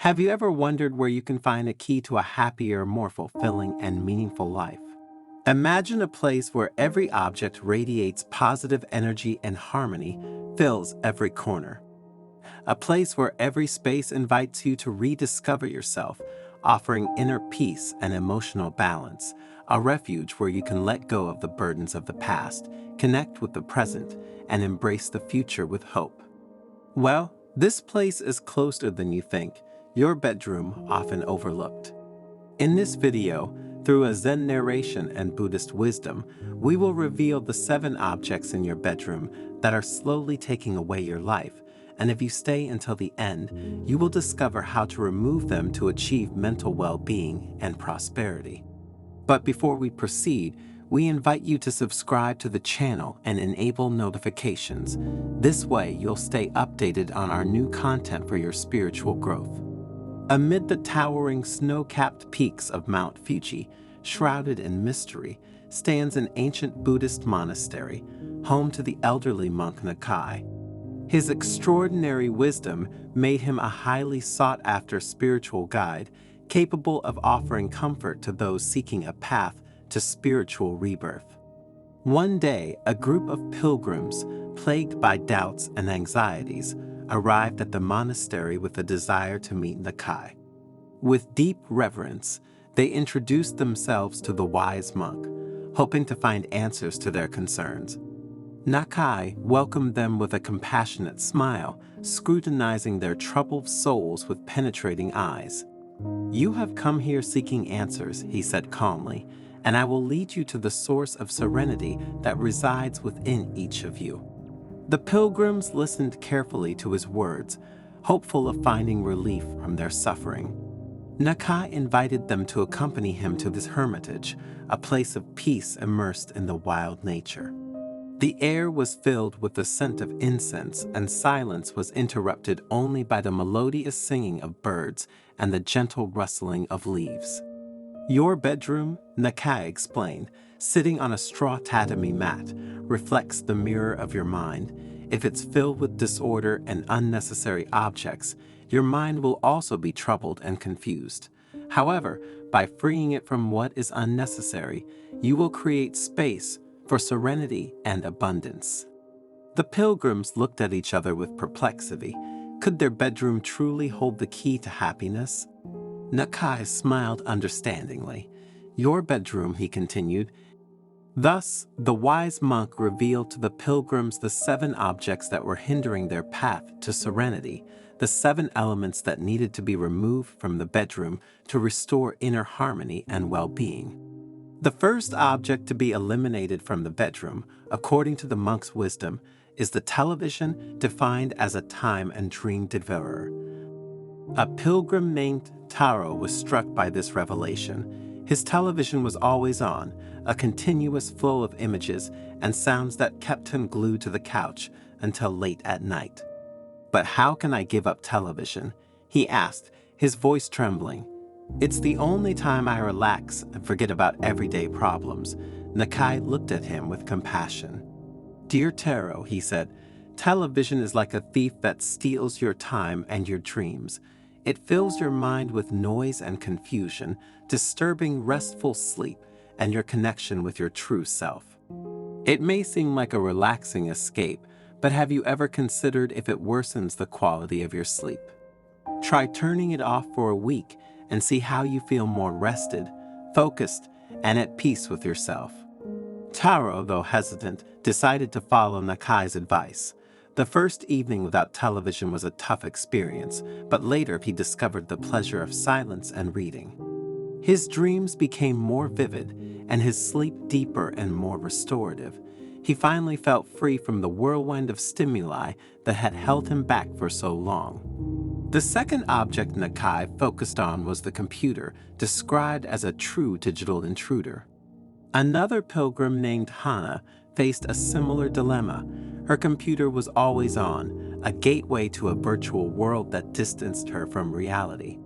Have you ever wondered where you can find a key to a happier, more fulfilling, and meaningful life? Imagine a place where every object radiates positive energy and harmony, fills every corner. A place where every space invites you to rediscover yourself, offering inner peace and emotional balance. A refuge where you can let go of the burdens of the past, connect with the present, and embrace the future with hope. Well, this place is closer than you think, your bedroom often overlooked. In this video, through a Zen narration and Buddhist wisdom, we will reveal the 7 objects in your bedroom that are slowly taking away your life, and if you stay until the end, you will discover how to remove them to achieve mental well-being and prosperity. But before we proceed, we invite you to subscribe to the channel and enable notifications. This way, you'll stay updated on our new content for your spiritual growth. Amid the towering snow-capped peaks of Mount Fuji, shrouded in mystery, stands an ancient Buddhist monastery, home to the elderly monk Nakai. His extraordinary wisdom made him a highly sought-after spiritual guide, capable of offering comfort to those seeking a path to spiritual rebirth. One day, a group of pilgrims, plagued by doubts and anxieties, arrived at the monastery with a desire to meet Nakai. With deep reverence, they introduced themselves to the wise monk, hoping to find answers to their concerns. Nakai welcomed them with a compassionate smile, scrutinizing their troubled souls with penetrating eyes. "You have come here seeking answers," he said calmly, "and I will lead you to the source of serenity that resides within each of you." The pilgrims listened carefully to his words, hopeful of finding relief from their suffering. Nakai invited them to accompany him to this hermitage, a place of peace immersed in the wild nature. The air was filled with the scent of incense, and silence was interrupted only by the melodious singing of birds and the gentle rustling of leaves. "Your bedroom," Nakai explained, "sitting on a straw tatami mat, reflects the mirror of your mind. If it's filled with disorder and unnecessary objects, your mind will also be troubled and confused. However, by freeing it from what is unnecessary, you will create space for serenity and abundance." The pilgrims looked at each other with perplexity. Could their bedroom truly hold the key to happiness? Nakai smiled understandingly. "Your bedroom," he continued. Thus, the wise monk revealed to the pilgrims the 7 objects that were hindering their path to serenity, the 7 elements that needed to be removed from the bedroom to restore inner harmony and well-being. The first object to be eliminated from the bedroom, according to the monk's wisdom, is the television, defined as a time and dream devourer. A pilgrim named Taro was struck by this revelation. His television was always on, a continuous flow of images and sounds that kept him glued to the couch until late at night. "But how can I give up television?" he asked, his voice trembling. "It's the only time I relax and forget about everyday problems." Nakai looked at him with compassion. "Dear Taro," he said, "television is like a thief that steals your time and your dreams. It fills your mind with noise and confusion, disturbing restful sleep and your connection with your true self. It may seem like a relaxing escape, but have you ever considered if it worsens the quality of your sleep? Try turning it off for a week and see how you feel more rested, focused, and at peace with yourself." Taro, though hesitant, decided to follow Nakai's advice. The first evening without television was a tough experience, but later he discovered the pleasure of silence and reading. His dreams became more vivid, and his sleep deeper and more restorative. He finally felt free from the whirlwind of stimuli that had held him back for so long. The second object Nakai focused on was the computer, described as a true digital intruder. Another pilgrim named Hana faced a similar dilemma. Her computer was always on, a gateway to a virtual world that distanced her from reality.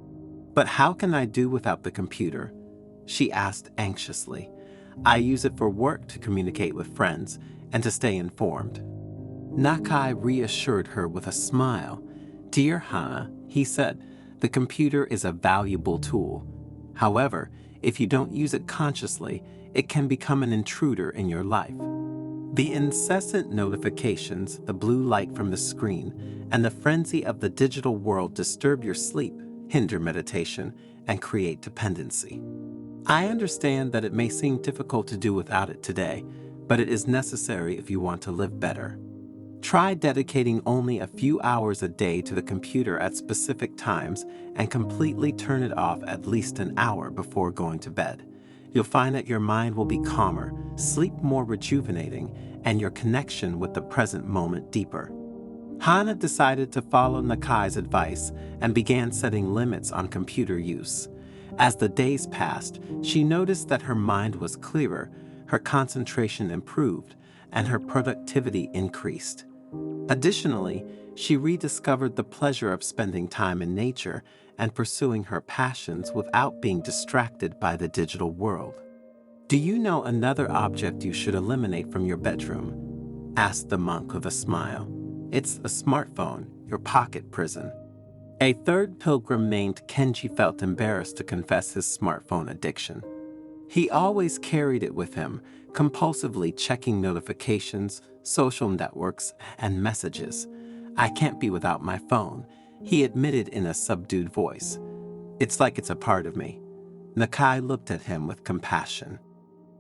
"But how can I do without the computer?" she asked anxiously. "I use it for work, to communicate with friends, and to stay informed." Nakai reassured her with a smile. "Dear Hana," he said, The computer is a valuable tool. However, if you don't use it consciously, it can become an intruder in your life. The incessant notifications, the blue light from the screen, and the frenzy of the digital world disturb your sleep, hinder meditation, and create dependency. I understand that it may seem difficult to do without it today, but it is necessary if you want to live better. Try dedicating only a few hours a day to the computer at specific times and completely turn it off at least an hour before going to bed. You'll find that your mind will be calmer, sleep more rejuvenating, and your connection with the present moment deeper. Hana decided to follow Nakai's advice and began setting limits on computer use. As the days passed, she noticed that her mind was clearer, her concentration improved, and her productivity increased. Additionally, she rediscovered the pleasure of spending time in nature and pursuing her passions without being distracted by the digital world. "Do you know another object you should eliminate from your bedroom?" asked the monk with a smile. "It's a smartphone, your pocket prison." A third pilgrim named Kenji felt embarrassed to confess his smartphone addiction. He always carried it with him, compulsively checking notifications, social networks, and messages. "I can't be without my phone," he admitted in a subdued voice. "It's like it's a part of me." Nakai looked at him with compassion.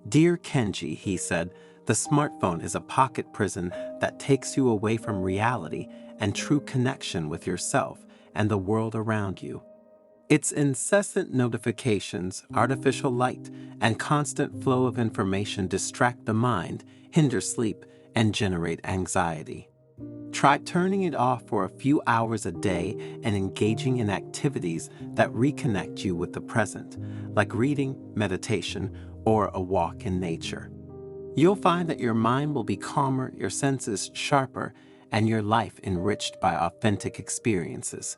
"Dear Kenji," he said, "the smartphone is a pocket prison that takes you away from reality and true connection with yourself and the world around you. Its incessant notifications, artificial light, and constant flow of information distract the mind, hinder sleep, and generate anxiety. Try turning it off for a few hours a day and engaging in activities that reconnect you with the present, like reading, meditation, or a walk in nature. You'll find that your mind will be calmer, your senses sharper, and your life enriched by authentic experiences.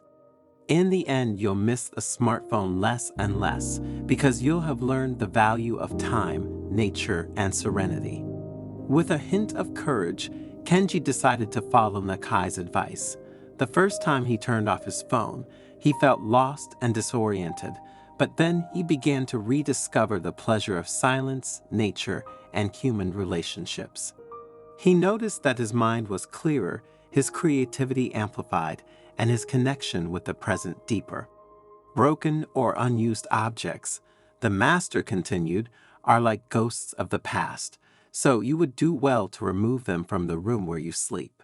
In the end, you'll miss the smartphone less and less because you'll have learned the value of time, nature, and serenity." With a hint of courage, Kenji decided to follow Nakai's advice. The first time he turned off his phone, he felt lost and disoriented, but then he began to rediscover the pleasure of silence, nature, and human relationships. He noticed that his mind was clearer, his creativity amplified, and his connection with the present deeper. "Broken or unused objects," the master continued, "are like ghosts of the past, so you would do well to remove them from the room where you sleep."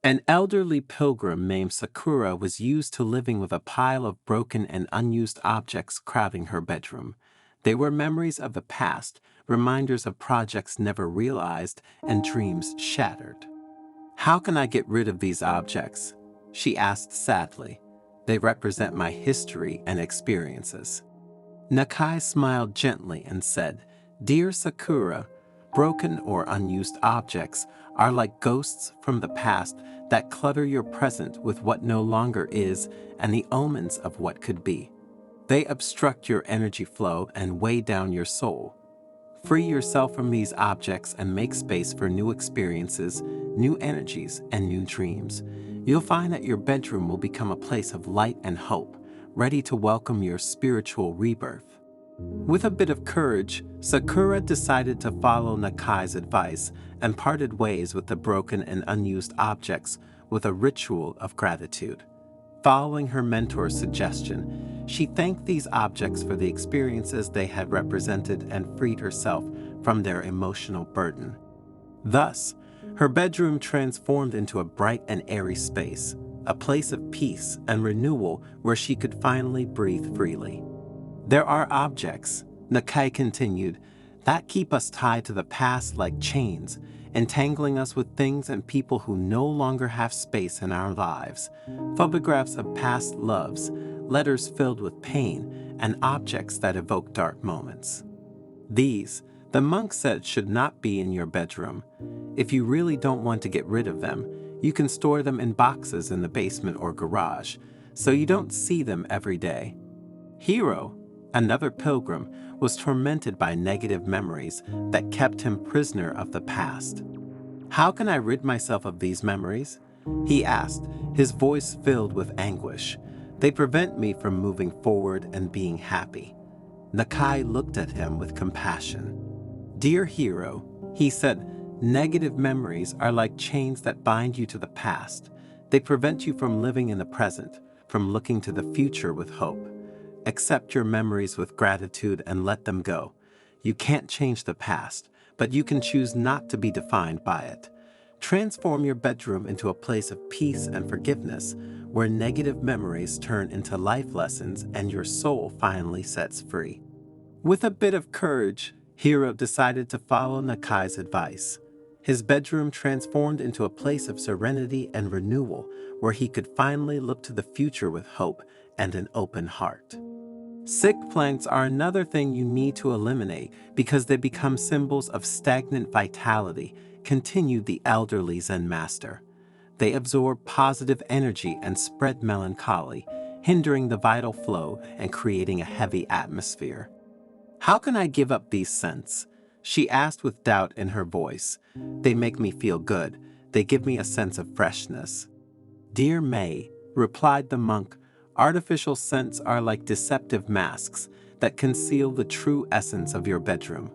An elderly pilgrim named Sakura was used to living with a pile of broken and unused objects crowding her bedroom. They were memories of the past, reminders of projects never realized, and dreams shattered. "How can I get rid of these objects?" she asked sadly. "They represent my history and experiences." Nakai smiled gently and said, "Dear Sakura, broken or unused objects are like ghosts from the past that clutter your present with what no longer is and the omens of what could be. They obstruct your energy flow and weigh down your soul. Free yourself from these objects and make space for new experiences, new energies, and new dreams. You'll find that your bedroom will become a place of light and hope, ready to welcome your spiritual rebirth." With a bit of courage, Sakura decided to follow Nakai's advice and parted ways with the broken and unused objects with a ritual of gratitude. Following her mentor's suggestion, she thanked these objects for the experiences they had represented and freed herself from their emotional burden. Thus, her bedroom transformed into a bright and airy space, a place of peace and renewal where she could finally breathe freely. "There are objects," Nakai continued, "that keep us tied to the past like chains, entangling us with things and people who no longer have space in our lives. Photographs of past loves, letters filled with pain, and objects that evoke dark moments. These, the monk said, should not be in your bedroom. If you really don't want to get rid of them, you can store them in boxes in the basement or garage, so you don't see them every day." Hiro, another pilgrim, was tormented by negative memories that kept him prisoner of the past. "How can I rid myself of these memories?" he asked, his voice filled with anguish. They prevent me from moving forward and being happy. Nakai looked at him with compassion. Dear hero, he said, negative memories are like chains that bind you to the past. They prevent you from living in the present, from looking to the future with hope. Accept your memories with gratitude and let them go. You can't change the past, but you can choose not to be defined by it. Transform your bedroom into a place of peace and forgiveness, where negative memories turn into life lessons and your soul finally sets free. With a bit of courage, Hiro decided to follow Nakai's advice. His bedroom transformed into a place of serenity and renewal, where he could finally look to the future with hope and an open heart. Sick planks are another thing you need to eliminate because they become symbols of stagnant vitality, continued the elderly Zen master. They absorb positive energy and spread melancholy, hindering the vital flow and creating a heavy atmosphere. How can I give up these scents? She asked with doubt in her voice. They make me feel good. They give me a sense of freshness. Dear May, replied the monk, artificial scents are like deceptive masks that conceal the true essence of your bedroom.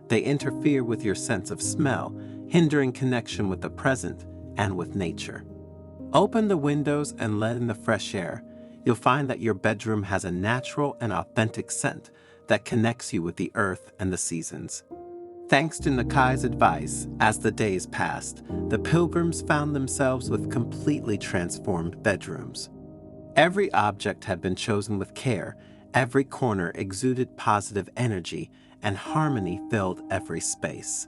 They interfere with your sense of smell, hindering connection with the present and with nature. Open the windows and let in the fresh air. You'll find that your bedroom has a natural and authentic scent that connects you with the earth and the seasons. Thanks to Nakai's advice, as the days passed, the pilgrims found themselves with completely transformed bedrooms. Every object had been chosen with care, every corner exuded positive energy, and harmony filled every space.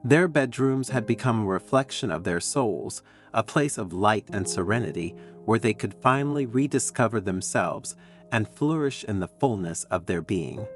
Their bedrooms had become a reflection of their souls, a place of light and serenity where they could finally rediscover themselves and flourish in the fullness of their being.